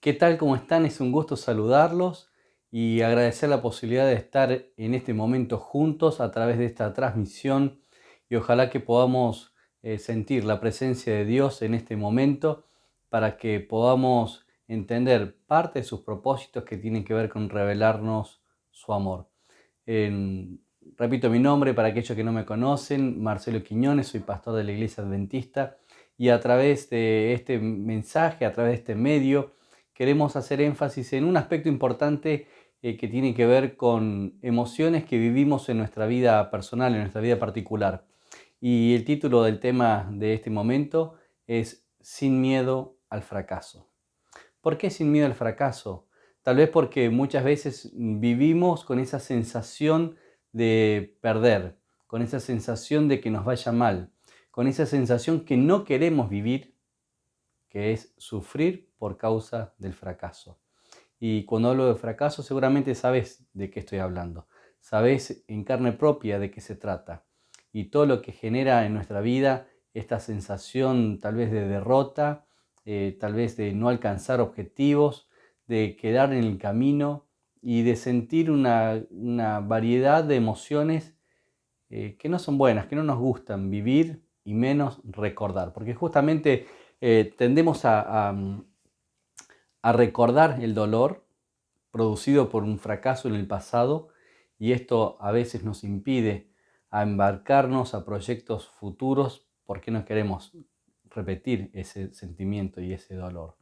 ¿Qué tal? ¿Cómo están? Es un gusto saludarlos y agradecer la posibilidad de estar en este momento juntos a través de esta transmisión y ojalá que podamos sentir la presencia de Dios en este momento para que podamos entender parte de sus propósitos que tienen que ver con revelarnos su amor. En- Repito mi nombre para aquellos que no me conocen, Marcelo Quiñones, soy pastor de la Iglesia Adventista y a través de este mensaje, a través de este medio, queremos hacer énfasis en un aspecto importante que tiene que ver con emociones que vivimos en nuestra vida personal, en nuestra vida particular. Y el título del tema de este momento es Sin miedo al fracaso. ¿Por qué sin miedo al fracaso? Tal vez porque muchas veces vivimos con esa sensación de perder, con esa sensación de que nos vaya mal, con esa sensación que no queremos vivir, que es sufrir por causa del fracaso. Y cuando hablo de fracaso, seguramente sabes de qué estoy hablando. Sabes en carne propia de qué se trata. Y todo lo que genera en nuestra vida esta sensación tal vez de derrota, tal vez de no alcanzar objetivos, de quedar en el camino y de sentir una variedad de emociones que no son buenas, que no nos gustan vivir y menos recordar. Porque justamente tendemos a recordar el dolor producido por un fracaso en el pasado y esto a veces nos impide a embarcarnos a proyectos futuros porque no queremos repetir ese sentimiento y ese dolor.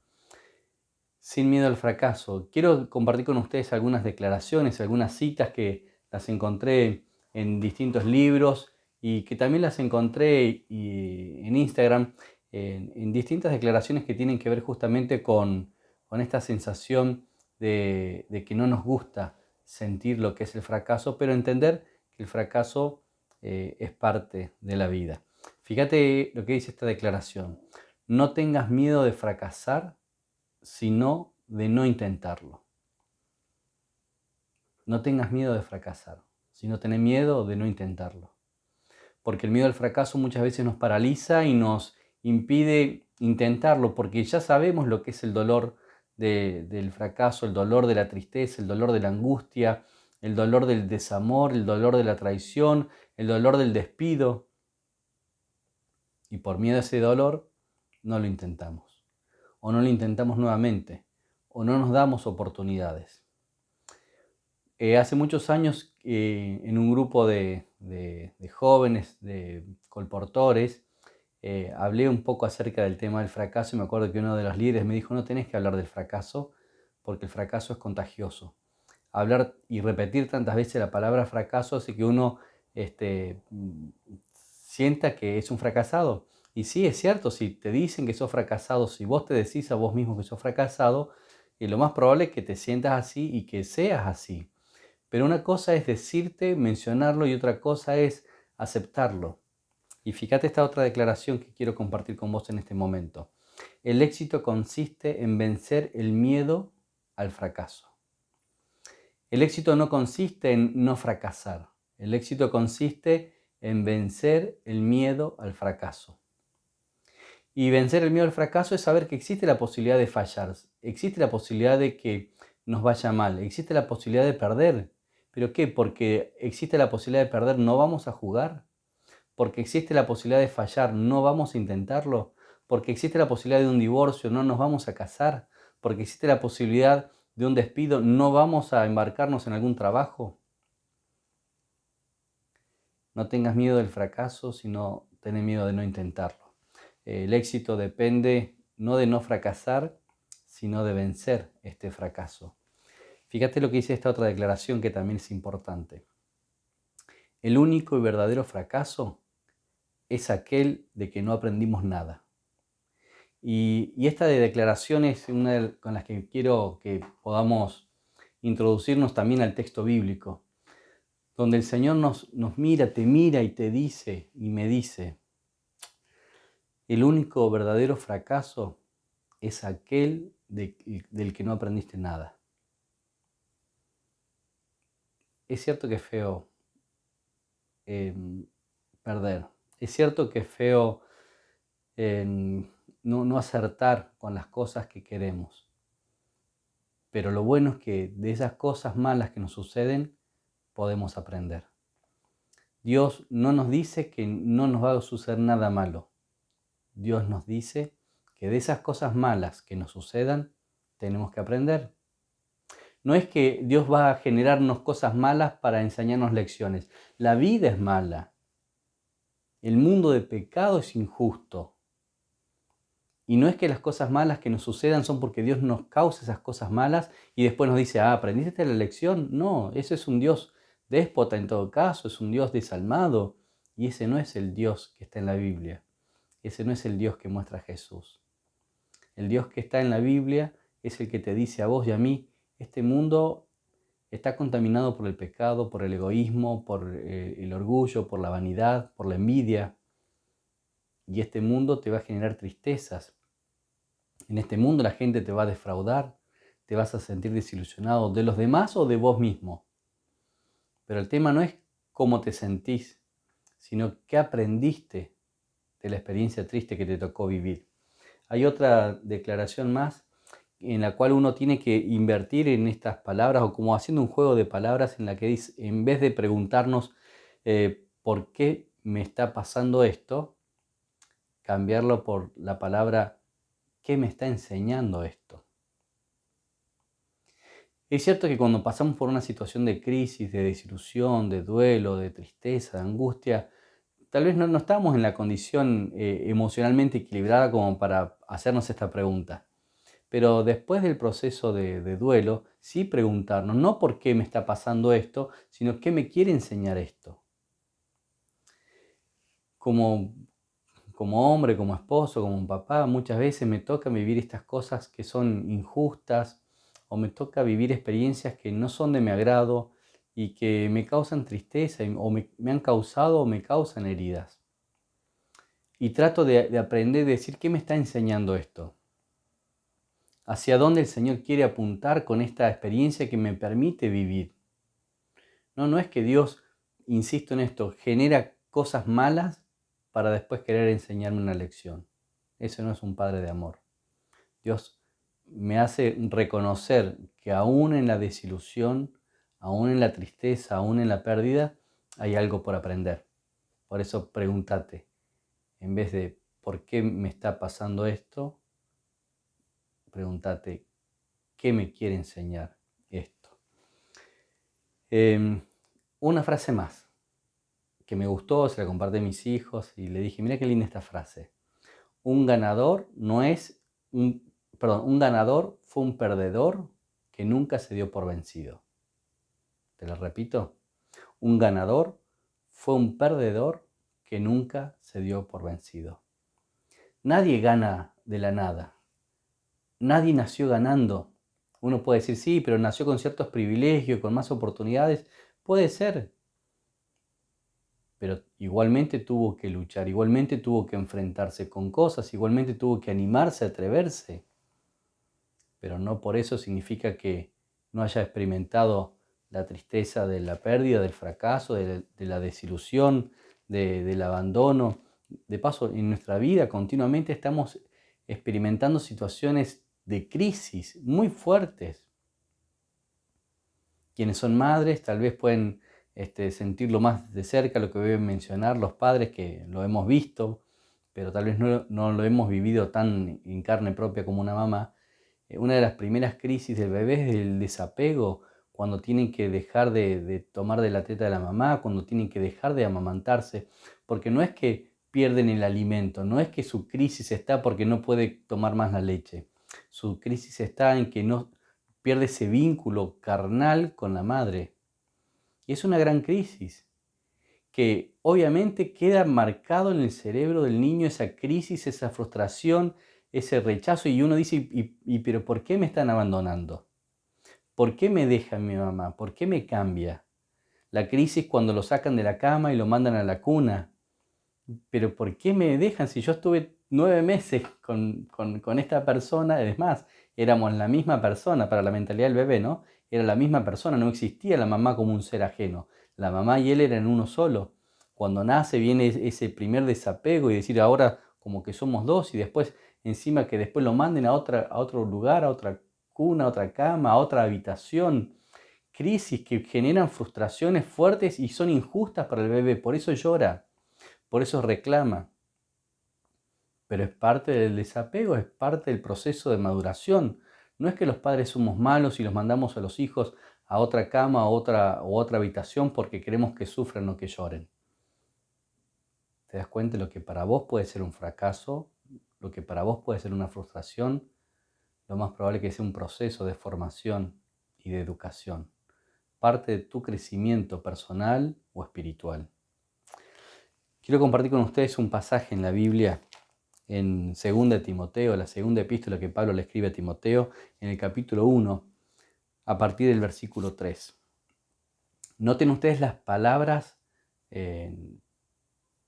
Sin miedo al fracaso, quiero compartir con ustedes algunas declaraciones, algunas citas que las encontré en distintos libros y que también las encontré en Instagram, en distintas declaraciones que tienen que ver justamente con esta sensación de que no nos gusta sentir lo que es el fracaso, pero entender que el fracaso es parte de la vida. Fíjate lo que dice esta declaración. No tengas miedo de fracasar, sino de no intentarlo. No tengas miedo de fracasar, sino tener miedo de no intentarlo. Porque el miedo al fracaso muchas veces nos paraliza y nos impide intentarlo, porque ya sabemos lo que es el dolor del fracaso, el dolor de la tristeza, el dolor de la angustia, el dolor del desamor, el dolor de la traición, el dolor del despido. Y por miedo a ese dolor no lo intentamos. O no lo intentamos nuevamente. O no nos damos oportunidades. Hace muchos años, en un grupo de jóvenes, de colportores, hablé un poco acerca del tema del fracaso y me acuerdo que uno de los líderes me dijo, no tenés que hablar del fracaso porque el fracaso es contagioso. Hablar y repetir tantas veces la palabra fracaso hace que uno este, sienta que es un fracasado. Y sí, es cierto, si te dicen que sos fracasado, si vos te decís a vos mismo que sos fracasado, lo más probable es que te sientas así y que seas así. Pero una cosa es decirte, mencionarlo y otra cosa es aceptarlo. Y fíjate esta otra declaración que quiero compartir con vos en este momento. El éxito consiste en vencer el miedo al fracaso. El éxito no consiste en no fracasar. El éxito consiste en vencer el miedo al fracaso. Y vencer el miedo al fracaso es saber que existe la posibilidad de fallar, existe la posibilidad de que nos vaya mal, existe la posibilidad de perder. ¿Pero qué? Porque existe la posibilidad de perder, ¿no vamos a jugar? Porque existe la posibilidad de fallar, ¿no vamos a intentarlo? Porque existe la posibilidad de un divorcio, ¿no nos vamos a casar? Porque existe la posibilidad de un despido, ¿no vamos a embarcarnos en algún trabajo? No tengas miedo del fracaso, sino ten miedo de no intentarlo. El éxito depende no de no fracasar, sino de vencer este fracaso. Fíjate lo que dice esta otra declaración que también es importante. El único y verdadero fracaso es aquel de que no aprendimos nada. Y esta declaración es una con las que quiero que podamos introducirnos también al texto bíblico, donde el Señor nos mira, te mira y te dice y me dice, el único verdadero fracaso es aquel del que no aprendiste nada. Es cierto que es feo eh, perder, es cierto que es feo no acertar con las cosas que queremos, Pero lo bueno es que de esas cosas malas que nos suceden, podemos aprender. Dios no nos dice que no nos va a suceder nada malo. Dios nos dice que de esas cosas malas que nos sucedan, tenemos que aprender. No es que Dios va a generarnos cosas malas para enseñarnos lecciones. La vida es mala. El mundo de pecado es injusto. Y no es que las cosas malas que nos sucedan son porque Dios nos causa esas cosas malas y después nos dice, ¿aprendiste la lección? No, ese es un Dios déspota en todo caso, es un Dios desalmado. Y ese no es el Dios que está en la Biblia. Ese no es el Dios que muestra Jesús. El Dios que está en la Biblia es el que te dice a vos y a mí, este mundo está contaminado por el pecado, por el egoísmo, por el orgullo, por la vanidad, por la envidia. Y este mundo te va a generar tristezas. En este mundo la gente te va a defraudar, te vas a sentir desilusionado de los demás o de vos mismo. Pero el tema no es cómo te sentís, sino qué aprendiste de la experiencia triste que te tocó vivir. Hay otra declaración más en la cual uno tiene que invertir en estas palabras o como haciendo un juego de palabras en la que dice, en vez de preguntarnos ¿por qué me está pasando esto? Cambiarlo por la palabra ¿qué me está enseñando esto? Es cierto que cuando pasamos por una situación de crisis, de desilusión, de duelo, de tristeza, de angustia, tal vez no estamos en la condición emocionalmente equilibrada como para hacernos esta pregunta. Pero después del proceso de duelo, sí preguntarnos, no por qué me está pasando esto, sino qué me quiere enseñar esto. Como hombre, como esposo, como papá, muchas veces me toca vivir estas cosas que son injustas o me toca vivir experiencias que no son de mi agrado y que me causan tristeza o me han causado o me causan heridas. Y trato de aprender, de decir, ¿qué me está enseñando esto? ¿Hacia dónde el Señor quiere apuntar con esta experiencia que me permite vivir? No es que Dios, insisto en esto, genera cosas malas para después querer enseñarme una lección. Eso no es un Padre de amor. Dios me hace reconocer que aún en la desilusión, aún en la tristeza, aún en la pérdida, hay algo por aprender. Por eso pregúntate, en vez de ¿por qué me está pasando esto? Pregúntate, ¿qué me quiere enseñar esto? Una frase más que me gustó, se la compartí a mis hijos y le dije, mira qué linda esta frase. Un ganador un ganador fue un perdedor que nunca se dio por vencido. Te lo repito. Un ganador fue un perdedor que nunca se dio por vencido. Nadie gana de la nada. Nadie nació ganando. Uno puede decir, sí, pero nació con ciertos privilegios, con más oportunidades. Puede ser. Pero igualmente tuvo que luchar, igualmente tuvo que enfrentarse con cosas, igualmente tuvo que animarse, atreverse. Pero no por eso significa que no haya experimentado la tristeza de la pérdida, del fracaso, de la desilusión, del abandono. De paso, en nuestra vida continuamente estamos experimentando situaciones de crisis muy fuertes. Quienes son madres tal vez pueden sentirlo más de cerca, lo que voy a mencionar, los padres que lo hemos visto, pero tal vez no lo hemos vivido tan en carne propia como una mamá. Una de las primeras crisis del bebé es el desapego, cuando tienen que dejar de tomar de la teta de la mamá, cuando tienen que dejar de amamantarse, porque no es que pierden el alimento, no es que su crisis está porque no puede tomar más la leche. Su crisis está en que no pierde ese vínculo carnal con la madre. Y es una gran crisis, que obviamente queda marcado en el cerebro del niño esa crisis, esa frustración, ese rechazo, y uno dice, pero ¿por qué me están abandonando? ¿Por qué me deja mi mamá? ¿Por qué me cambia? La crisis cuando lo sacan de la cama y lo mandan a la cuna. Pero ¿por qué me dejan si yo estuve 9 meses con esta persona? Además, éramos la misma persona para la mentalidad del bebé, ¿no? Era la misma persona, no existía la mamá como un ser ajeno. La mamá y él eran uno solo. Cuando nace viene ese primer desapego y decir ahora como que somos dos y después encima que después lo manden a otro lugar, a otra cuna, a otra cama, a otra habitación. Crisis que generan frustraciones fuertes y son injustas para el bebé. Por eso llora, por eso reclama. Pero es parte del desapego, es parte del proceso de maduración. No es que los padres somos malos y los mandamos a los hijos a otra cama, a otra habitación porque queremos que sufran o que lloren. ¿Te das cuenta de lo que para vos puede ser un fracaso? Lo que para vos puede ser una frustración, lo más probable es que sea un proceso de formación y de educación, parte de tu crecimiento personal o espiritual. Quiero compartir con ustedes un pasaje en la Biblia, en 2 Timoteo, la segunda epístola que Pablo le escribe a Timoteo, en el capítulo 1, a partir del versículo 3. Noten ustedes las palabras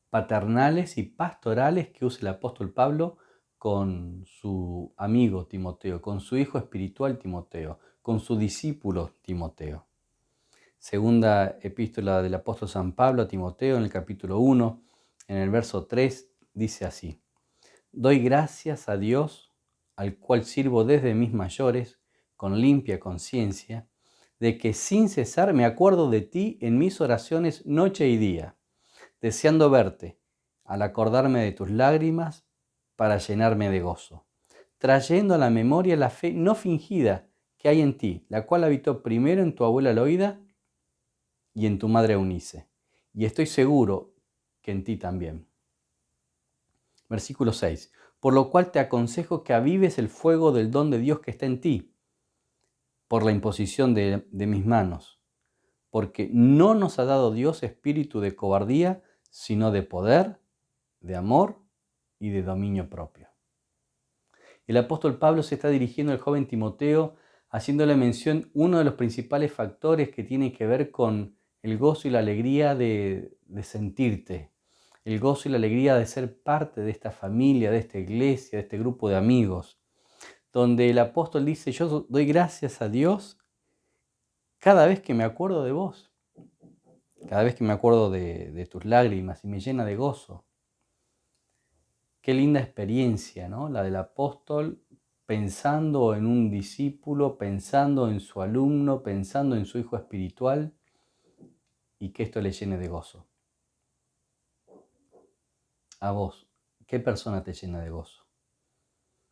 paternales y pastorales que usa el apóstol Pablo con su amigo Timoteo, con su hijo espiritual Timoteo, con su discípulo Timoteo. Segunda epístola del apóstol San Pablo a Timoteo, en el capítulo 1, en el verso 3, dice así: Doy gracias a Dios, al cual sirvo desde mis mayores, con limpia conciencia, de que sin cesar me acuerdo de ti en mis oraciones noche y día, deseando verte, al acordarme de tus lágrimas, para llenarme de gozo, trayendo a la memoria la fe no fingida que hay en ti, la cual habitó primero en tu abuela Loida y en tu madre Eunice, y estoy seguro que en ti también. Versículo 6. Por lo cual te aconsejo que avives el fuego del don de Dios que está en ti, por la imposición de mis manos, porque no nos ha dado Dios espíritu de cobardía, sino de poder, de amor y de dominio propio. El apóstol Pablo se está dirigiendo al joven Timoteo, haciéndole mención uno de los principales factores que tiene que ver con el gozo y la alegría de sentirte, el gozo y la alegría de ser parte de esta familia, de esta iglesia, de este grupo de amigos, donde el apóstol dice: yo doy gracias a Dios cada vez que me acuerdo de vos, cada vez que me acuerdo de tus lágrimas, y me llena de gozo. Qué linda experiencia, ¿no? La del apóstol pensando en un discípulo, pensando en su alumno, pensando en su hijo espiritual, y que esto le llene de gozo. A vos, ¿qué persona te llena de gozo?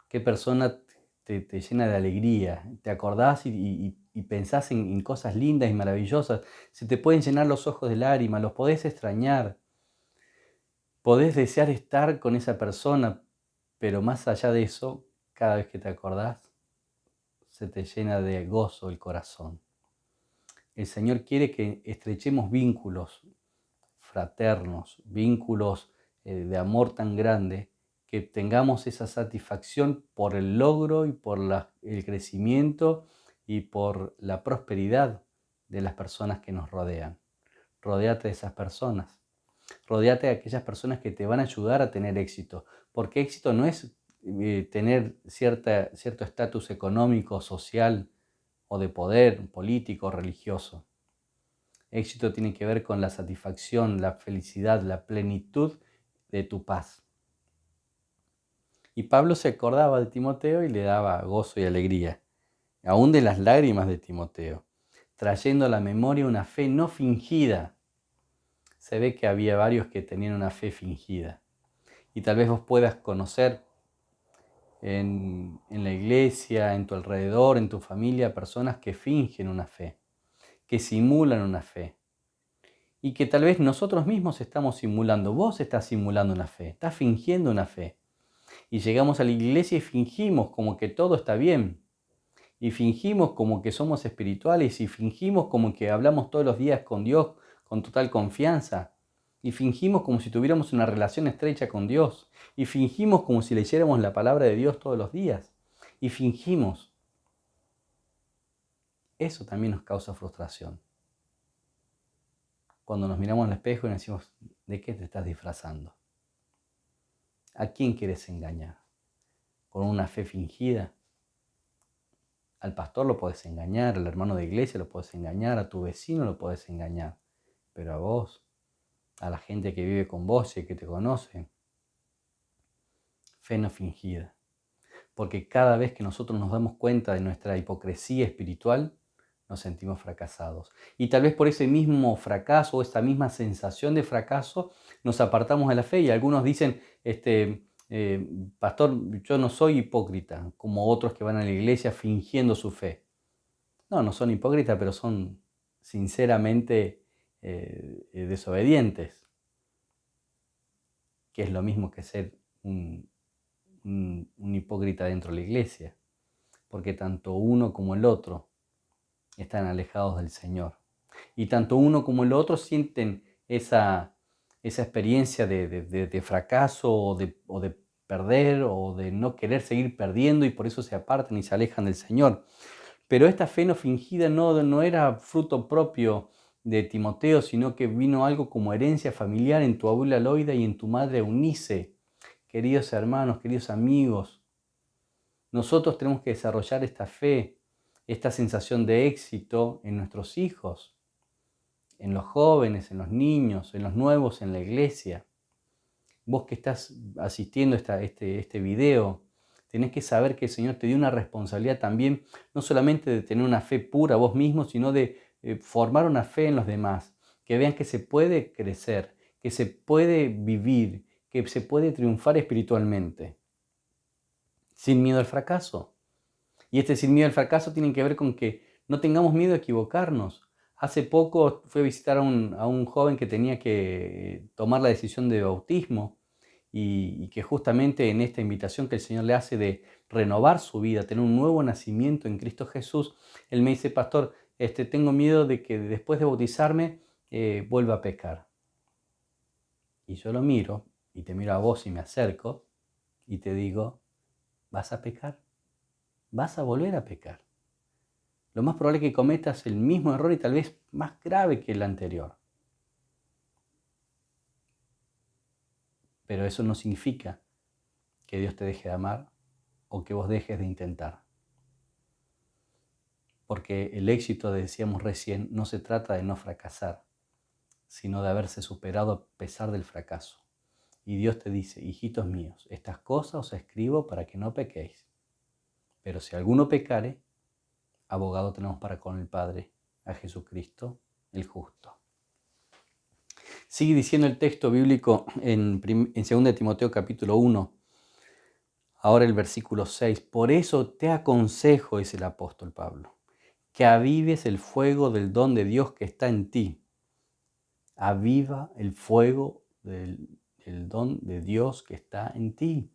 ¿Qué persona te llena de alegría? ¿Te acordás y pensás en cosas lindas y maravillosas? Se te pueden llenar los ojos de lágrimas, los podés extrañar, podés desear estar con esa persona, pero más allá de eso, cada vez que te acordás, se te llena de gozo el corazón. El Señor quiere que estrechemos vínculos fraternos, vínculos de amor tan grande, que tengamos esa satisfacción por el logro y por el crecimiento y por la prosperidad de las personas que nos rodean. Rodéate de esas personas. Rodéate de aquellas personas que te van a ayudar a tener éxito, porque éxito no es tener cierto estatus económico, social o de poder político o religioso. Éxito tiene que ver con la satisfacción, la felicidad, la plenitud de tu paz. Y Pablo se acordaba de Timoteo y le daba gozo y alegría, aún de las lágrimas de Timoteo, trayendo a la memoria una fe no fingida. Se ve que había varios que tenían una fe fingida. Y tal vez vos puedas conocer en la iglesia, en tu alrededor, en tu familia, personas que fingen una fe, que simulan una fe. Y que tal vez nosotros mismos estamos simulando. Vos estás simulando una fe, estás fingiendo una fe. Y llegamos a la iglesia y fingimos como que todo está bien. Y fingimos como que somos espirituales y fingimos como que hablamos todos los días con Dios con total confianza. Y fingimos como si tuviéramos una relación estrecha con Dios. Y fingimos como si leyéramos la palabra de Dios todos los días. Y fingimos. Eso también nos causa frustración. Cuando nos miramos al espejo y nos decimos: ¿de qué te estás disfrazando? ¿A quién quieres engañar? ¿Con una fe fingida? Al pastor lo podés engañar, al hermano de iglesia lo podés engañar, a tu vecino lo podés engañar, pero a vos, a la gente que vive con vos y que te conoce, fe no fingida. porque cada vez que nosotros nos damos cuenta de nuestra hipocresía espiritual, nos sentimos fracasados. Y tal vez por ese mismo fracaso o esta misma sensación de fracaso, nos apartamos de la fe. Y algunos dicen, pastor, yo no soy hipócrita, como otros que van a la iglesia fingiendo su fe. No, no son hipócritas, pero son sinceramente desobedientes, que es lo mismo que ser un hipócrita dentro de la iglesia, porque tanto uno como el otro están alejados del Señor. Y tanto uno como el otro sienten esa experiencia de fracaso o de perder o de no querer seguir perdiendo, y por eso se apartan y se alejan del Señor. Pero esta fe no fingida no era fruto propio de Timoteo, sino que vino algo como herencia familiar en tu abuela Loida y en tu madre Eunice. Queridos hermanos, queridos amigos, nosotros tenemos que desarrollar esta fe, esta sensación de éxito en nuestros hijos, en los jóvenes, en los niños, en los nuevos en la iglesia. Vos que estás asistiendo a este video, tenés que saber que el Señor te dio una responsabilidad también, no solamente de tener una fe pura vos mismo, sino de formar una fe en los demás, que vean que se puede crecer, que se puede vivir, que se puede triunfar espiritualmente, sin miedo al fracaso. Y este sin miedo al fracaso tiene que ver con que no tengamos miedo a equivocarnos. Hace poco fui a visitar a un joven que tenía que tomar la decisión de bautismo y que justamente en esta invitación que el Señor le hace de renovar su vida, tener un nuevo nacimiento en Cristo Jesús, él me dice, pastor, tengo miedo de que después de bautizarme vuelva a pecar. Y yo lo miro y te miro a vos y me acerco y te digo, ¿vas a pecar? Vas a volver a pecar. Lo más probable es que cometas el mismo error y tal vez más grave que el anterior. Pero eso no significa que Dios te deje de amar o que vos dejes de intentar. Porque el éxito, decíamos recién, no se trata de no fracasar, sino de haberse superado a pesar del fracaso. Y Dios te dice, hijitos míos, estas cosas os escribo para que no pequéis. Pero si alguno pecare, abogado tenemos para con el Padre, a Jesucristo el justo. Sigue diciendo el texto bíblico en 2 Timoteo capítulo 1, ahora el versículo 6. Por eso te aconsejo, dice el apóstol Pablo, que avives el fuego del don de Dios que está en ti. Aviva el fuego del don de Dios que está en ti.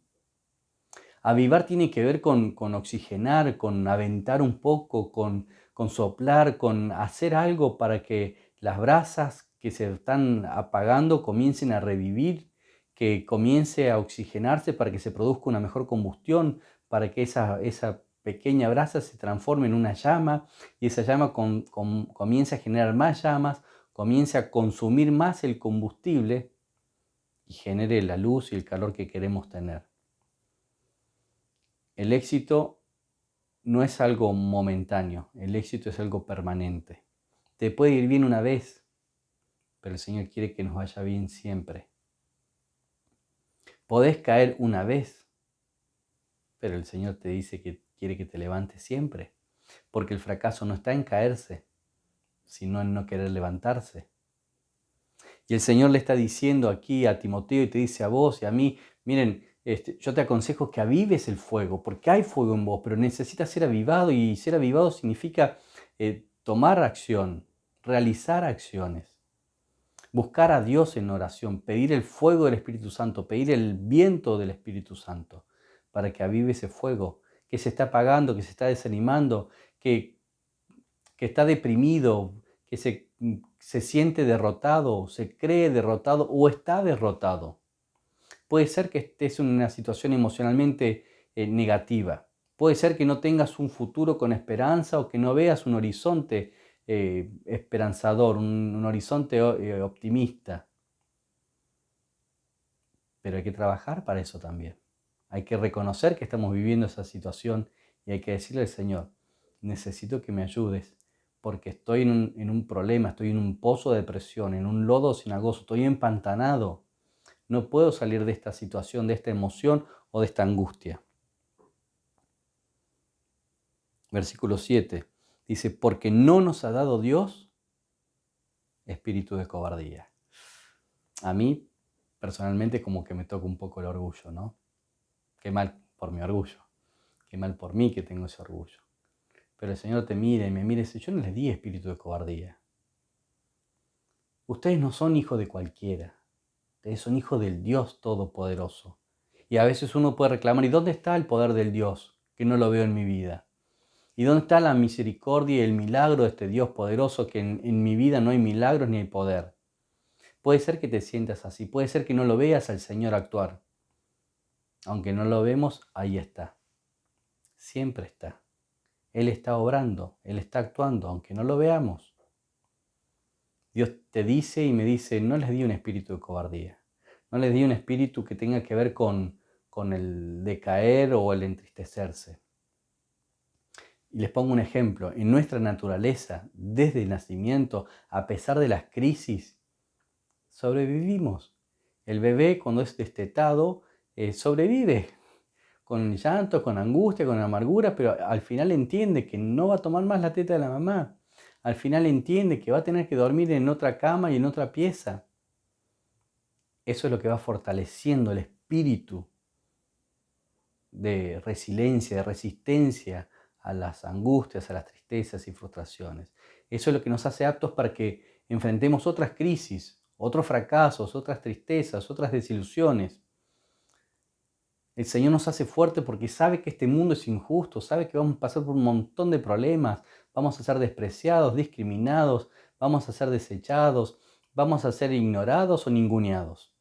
Avivar tiene que ver con oxigenar, con aventar un poco, con soplar, con hacer algo para que las brasas que se están apagando comiencen a revivir, que comience a oxigenarse para que se produzca una mejor combustión, para que esa pequeña brasa se transforme en una llama y esa llama comience a generar más llamas, comience a consumir más el combustible y genere la luz y el calor que queremos tener. El éxito no es algo momentáneo, el éxito es algo permanente. Te puede ir bien una vez, pero el Señor quiere que nos vaya bien siempre. Podés caer una vez, pero el Señor te dice que quiere que te levantes siempre, porque el fracaso no está en caerse, sino en no querer levantarse. Y el Señor le está diciendo aquí a Timoteo y te dice a vos y a mí, miren, yo te aconsejo que avives el fuego, porque hay fuego en vos, pero necesitas ser avivado y ser avivado significa tomar acción, realizar acciones, buscar a Dios en oración, pedir el fuego del Espíritu Santo, pedir el viento del Espíritu Santo para que avive ese fuego que se está apagando, que se está desanimando, que está deprimido, que se siente derrotado, se cree derrotado o está derrotado. Puede ser que estés en una situación emocionalmente negativa. Puede ser que no tengas un futuro con esperanza o que no veas un horizonte esperanzador, un horizonte optimista. Pero hay que trabajar para eso también. Hay que reconocer que estamos viviendo esa situación y hay que decirle al Señor, necesito que me ayudes porque estoy en un problema, estoy en un pozo de depresión, en un lodo cenagoso, estoy empantanado. No puedo salir de esta situación, de esta emoción o de esta angustia. Versículo 7 dice, porque no nos ha dado Dios espíritu de cobardía. A mí, personalmente, como que me toca un poco el orgullo, ¿no? Qué mal por mi orgullo, qué mal por mí que tengo ese orgullo. Pero el Señor te mira y me mira y dice, yo no les di espíritu de cobardía. Ustedes no son hijos de cualquiera, ustedes son hijos del Dios Todopoderoso. Y a veces uno puede reclamar, ¿y dónde está el poder del Dios? Que no lo veo en mi vida. ¿Y dónde está la misericordia y el milagro de este Dios poderoso que en mi vida no hay milagros ni hay poder? Puede ser que te sientas así, puede ser que no lo veas al Señor actuar. Aunque no lo vemos, ahí está. Siempre está. Él está obrando, Él está actuando, aunque no lo veamos. Dios te dice y me dice, no les di un espíritu de cobardía. No les di un espíritu que tenga que ver con el decaer o el entristecerse. Y les pongo un ejemplo. En nuestra naturaleza, desde el nacimiento, a pesar de las crisis, sobrevivimos. El bebé, cuando es destetado, sobrevive con llanto, con angustia, con amargura, pero al final entiende que no va a tomar más la teta de la mamá. Al final entiende que va a tener que dormir en otra cama y en otra pieza. Eso es lo que va fortaleciendo el espíritu de resiliencia, de resistencia a las angustias, a las tristezas y frustraciones. Eso es lo que nos hace aptos para que enfrentemos otras crisis, otros fracasos, otras tristezas, otras desilusiones. El Señor nos hace fuerte porque sabe que este mundo es injusto, sabe que vamos a pasar por un montón de problemas, vamos a ser despreciados, discriminados, vamos a ser desechados, vamos a ser ignorados o ninguneados.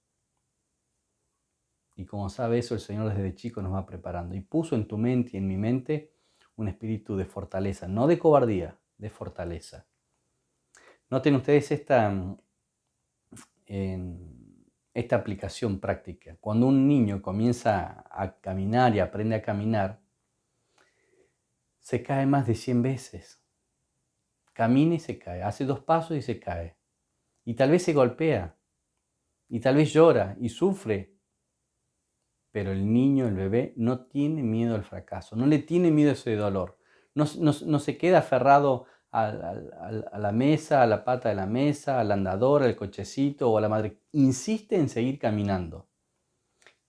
Y como sabe eso, el Señor desde chico nos va preparando. Y puso en tu mente y en mi mente un espíritu de fortaleza, no de cobardía, de fortaleza. Noten ustedes esta aplicación práctica. Cuando un niño comienza a caminar y aprende a caminar, se cae más de 100 veces. Camina y se cae, hace 2 pasos y se cae. Y tal vez se golpea, y tal vez llora y sufre. Pero el niño, el bebé, no tiene miedo al fracaso, no le tiene miedo a ese dolor. No se queda aferrado a la mesa, a la pata de la mesa, al andador, al cochecito o a la madre. Insiste en seguir caminando.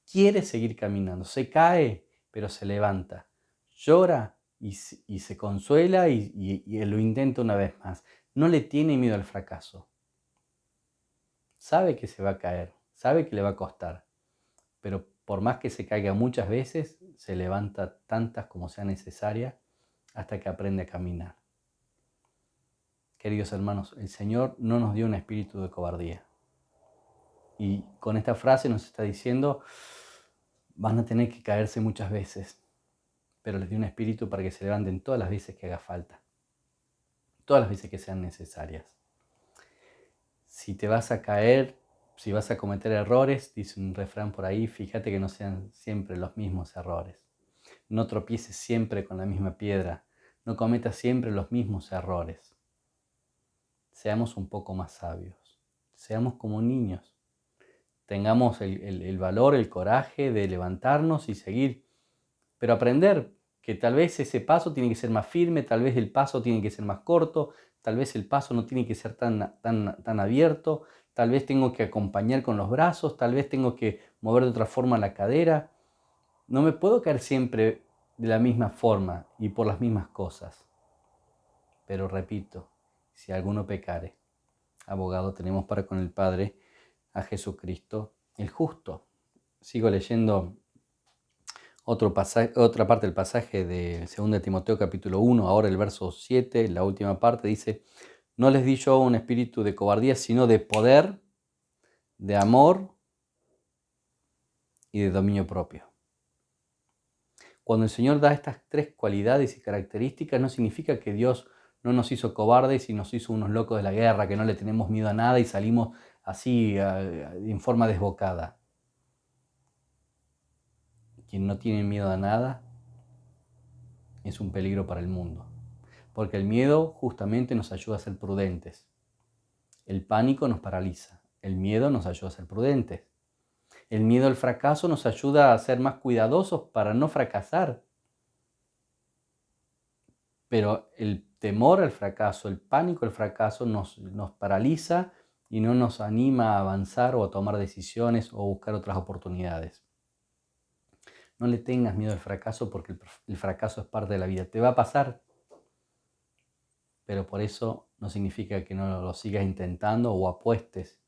Quiere seguir caminando. Se cae, pero se levanta. Llora y se consuela y lo intenta una vez más. No le tiene miedo al fracaso. Sabe que se va a caer, sabe que le va a costar, pero por más que se caiga muchas veces, se levanta tantas como sea necesaria hasta que aprende a caminar. Queridos hermanos, el Señor no nos dio un espíritu de cobardía. Y con esta frase nos está diciendo, van a tener que caerse muchas veces, pero les dio un espíritu para que se levanten todas las veces que haga falta, todas las veces que sean necesarias. Si te vas a caer, si vas a cometer errores, dice un refrán por ahí, fíjate que no sean siempre los mismos errores. No tropieces siempre con la misma piedra, no cometas siempre los mismos errores. Seamos un poco más sabios, seamos como niños. Tengamos el valor, el coraje de levantarnos y seguir, pero aprender que tal vez ese paso tiene que ser más firme, tal vez el paso tiene que ser más corto, tal vez el paso no tiene que ser tan abierto, tal vez tengo que acompañar con los brazos, tal vez tengo que mover de otra forma la cadera. No me puedo caer siempre de la misma forma y por las mismas cosas. Pero repito, si alguno pecare, abogado tenemos para con el Padre a Jesucristo el justo. Sigo leyendo otra parte del pasaje de 2 Timoteo capítulo 1, ahora el verso 7, la última parte, dice, no les di yo un espíritu de cobardía, sino de poder, de amor y de dominio propio. Cuando el Señor da estas 3 cualidades y características, no significa que Dios no nos hizo cobardes y nos hizo unos locos de la guerra, que no le tenemos miedo a nada y salimos así en forma desbocada. Quien no tiene miedo a nada es un peligro para el mundo, porque el miedo justamente nos ayuda a ser prudentes. El pánico nos paraliza, el miedo nos ayuda a ser prudentes. El miedo al fracaso nos ayuda a ser más cuidadosos para no fracasar. Pero el temor al fracaso, el pánico al fracaso nos paraliza y no nos anima a avanzar o a tomar decisiones o buscar otras oportunidades. No le tengas miedo al fracaso porque el fracaso es parte de la vida. Te va a pasar, pero por eso no significa que no lo sigas intentando o apuestes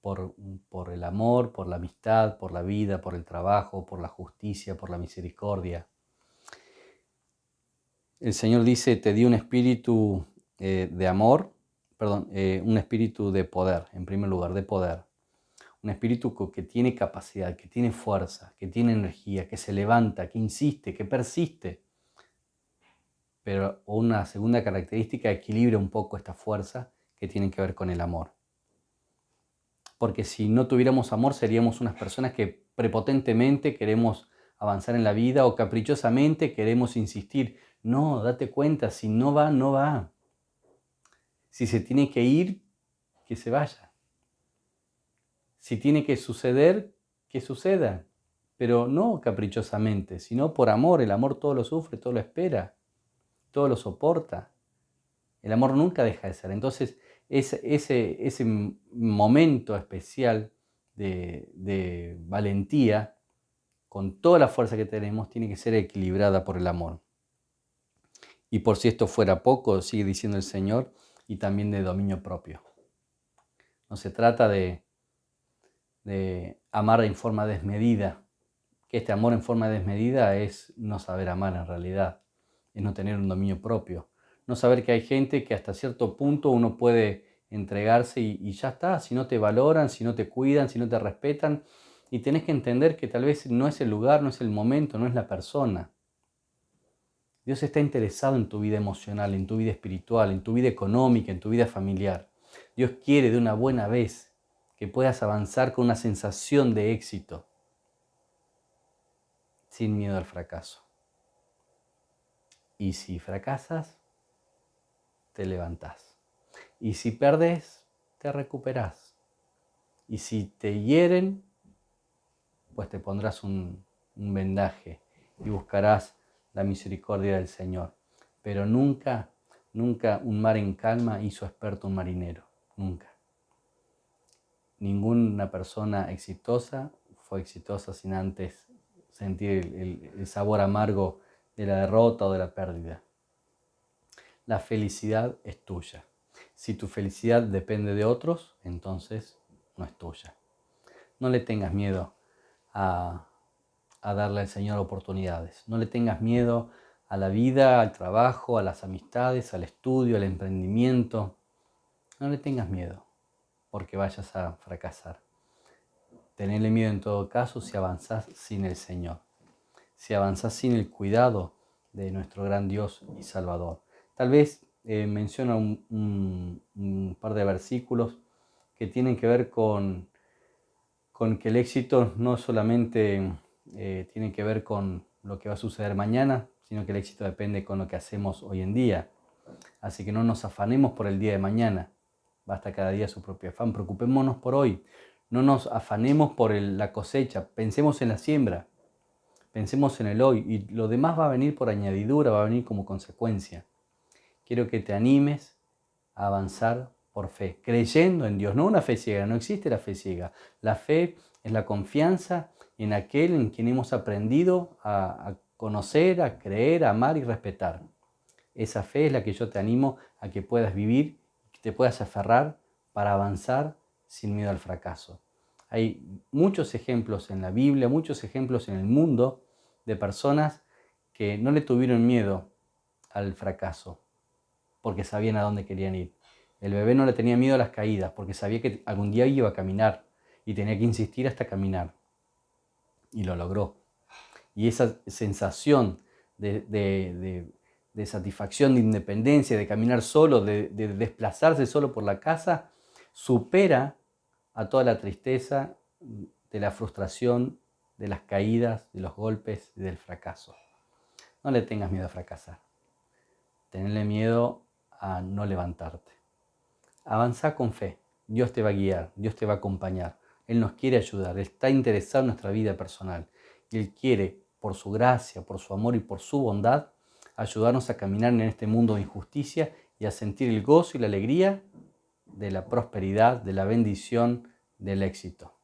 por el amor, por la amistad, por la vida, por el trabajo, por la justicia, por la misericordia. El Señor dice, te di un espíritu de amor, un espíritu de poder, en primer lugar, de poder. Un espíritu que tiene capacidad, que tiene fuerza, que tiene energía, que se levanta, que insiste, que persiste. Pero una segunda característica equilibra un poco esta fuerza que tiene que ver con el amor. Porque si no tuviéramos amor seríamos unas personas que prepotentemente queremos avanzar en la vida o caprichosamente queremos insistir. No, date cuenta, si no va, no va. Si se tiene que ir, que se vaya. Si tiene que suceder, que suceda. Pero no caprichosamente, sino por amor. El amor todo lo sufre, todo lo espera, todo lo soporta. El amor nunca deja de ser. Entonces, ese momento especial de valentía, con toda la fuerza que tenemos, tiene que ser equilibrada por el amor. Y por si esto fuera poco, sigue diciendo el Señor, y también de dominio propio. No se trata de amar en forma desmedida, que este amor en forma desmedida es no saber amar en realidad, es no tener un dominio propio, no saber que hay gente que hasta cierto punto uno puede entregarse y ya está, si no te valoran, si no te cuidan, si no te respetan, y tenés que entender que tal vez no es el lugar, no es el momento, no es la persona. Dios está interesado en tu vida emocional, en tu vida espiritual, en tu vida económica, en tu vida familiar. Dios quiere de una buena vez que puedas avanzar con una sensación de éxito, sin miedo al fracaso. Y si fracasas, te levantás. Y si perdes, te recuperás. Y si te hieren, pues te pondrás un vendaje y buscarás la misericordia del Señor. Pero nunca, nunca un mar en calma hizo experto un marinero. Nunca. Ninguna persona exitosa fue exitosa sin antes sentir el sabor amargo de la derrota o de la pérdida. La felicidad es tuya. Si tu felicidad depende de otros, entonces no es tuya. No le tengas miedo a darle al Señor oportunidades. No le tengas miedo a la vida, al trabajo, a las amistades, al estudio, al emprendimiento. No le tengas miedo porque vayas a fracasar. Tenedle miedo en todo caso si avanzás sin el Señor. Si avanzás sin el cuidado de nuestro gran Dios y Salvador. Tal vez menciona un par de versículos que tienen que ver con que el éxito no solamente tiene que ver con lo que va a suceder mañana, sino que el éxito depende con lo que hacemos hoy en día. Así que no nos afanemos por el día de mañana. Basta cada día su propio afán. Preocupémonos por hoy. No nos afanemos por la cosecha. Pensemos en la siembra. Pensemos en el hoy. Y lo demás va a venir por añadidura, va a venir como consecuencia. Quiero que te animes a avanzar por fe, creyendo en Dios, no una fe ciega, no existe la fe ciega. La fe es la confianza en aquel en quien hemos aprendido a conocer, a creer, a amar y respetar. Esa fe es la que yo te animo a que puedas vivir, que te puedas aferrar para avanzar sin miedo al fracaso. Hay muchos ejemplos en la Biblia, muchos ejemplos en el mundo de personas que no le tuvieron miedo al fracaso porque sabían a dónde querían ir. El bebé no le tenía miedo a las caídas porque sabía que algún día iba a caminar y tenía que insistir hasta caminar. Y lo logró. Y esa sensación de satisfacción, de independencia, de caminar solo, de desplazarse solo por la casa, supera a toda la tristeza, de la frustración, de las caídas, de los golpes y del fracaso. No le tengas miedo a fracasar. Tenle miedo a no levantarte. Avanza con fe. Dios te va a guiar, Dios te va a acompañar. Él nos quiere ayudar, Él está interesado en nuestra vida personal. Y Él quiere, por su gracia, por su amor y por su bondad, ayudarnos a caminar en este mundo de injusticia y a sentir el gozo y la alegría de la prosperidad, de la bendición, del éxito.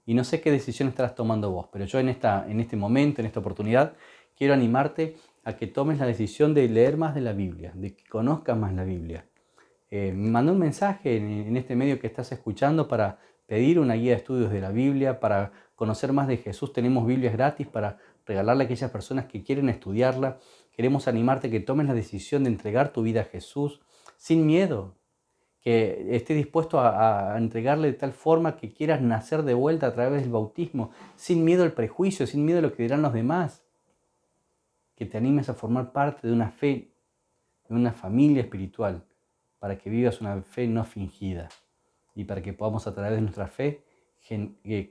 Y no sé qué decisión estarás tomando vos, pero yo en este momento, en esta oportunidad, quiero animarte a que tomes la decisión de leer más de la Biblia, de que conozcas más la Biblia. Me mandó un mensaje en este medio que estás escuchando para pedir una guía de estudios de la Biblia, para conocer más de Jesús. Tenemos Biblias gratis para regalarle a aquellas personas que quieren estudiarla. Queremos animarte a que tomes la decisión de entregar tu vida a Jesús sin miedo, que estés dispuesto a entregarle de tal forma que quieras nacer de vuelta a través del bautismo, sin miedo al prejuicio, sin miedo a lo que dirán los demás, que te animes a formar parte de una fe, de una familia espiritual, para que vivas una fe no fingida y para que podamos a través de nuestra fe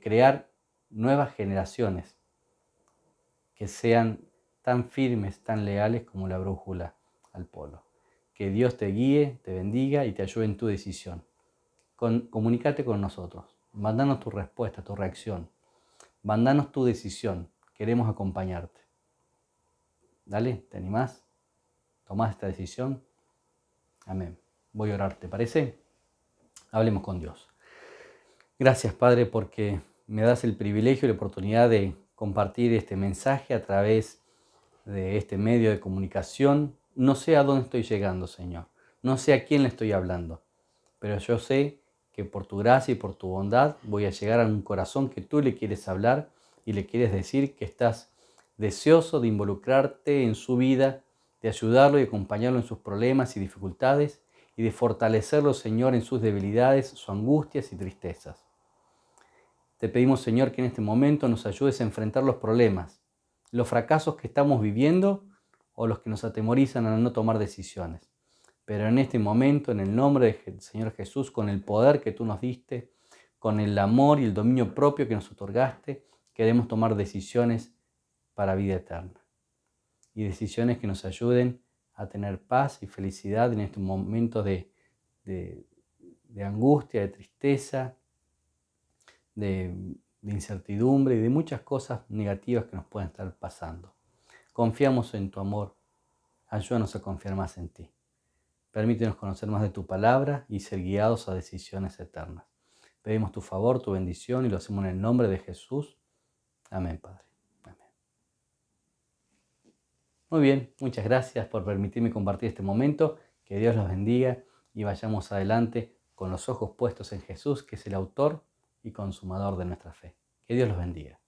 crear nuevas generaciones que sean tan firmes, tan leales como la brújula al polo. Que Dios te guíe, te bendiga y te ayude en tu decisión. Comunícate con nosotros, mándanos tu respuesta, tu reacción, mándanos tu decisión, queremos acompañarte. Dale, ¿te animás? ¿Tomás esta decisión? Amén. Voy a orar, ¿te parece? Hablemos con Dios. Gracias, Padre, porque me das el privilegio y la oportunidad de compartir este mensaje a través de este medio de comunicación. No sé a dónde estoy llegando, Señor. No sé a quién le estoy hablando, pero yo sé que por tu gracia y por tu bondad voy a llegar a un corazón que tú le quieres hablar y le quieres decir que estás deseoso de involucrarte en su vida, de ayudarlo y acompañarlo en sus problemas y dificultades y de fortalecerlo, Señor, en sus debilidades, sus angustias y tristezas. Te pedimos, Señor, que en este momento nos ayudes a enfrentar los problemas, los fracasos que estamos viviendo o los que nos atemorizan a no tomar decisiones. Pero en este momento, en el nombre del Señor Jesús, con el poder que tú nos diste, con el amor y el dominio propio que nos otorgaste, queremos tomar decisiones para vida eterna. Y decisiones que nos ayuden a tener paz y felicidad en estos momentos de angustia, de tristeza, de incertidumbre y de muchas cosas negativas que nos pueden estar pasando. Confiamos en tu amor. Ayúdanos a confiar más en ti. Permítenos conocer más de tu palabra y ser guiados a decisiones eternas. Pedimos tu favor, tu bendición y lo hacemos en el nombre de Jesús. Amén, Padre. Amén. Muy bien, muchas gracias por permitirme compartir este momento. Que Dios los bendiga y vayamos adelante con los ojos puestos en Jesús, que es el autor y consumador de nuestra fe. Que Dios los bendiga.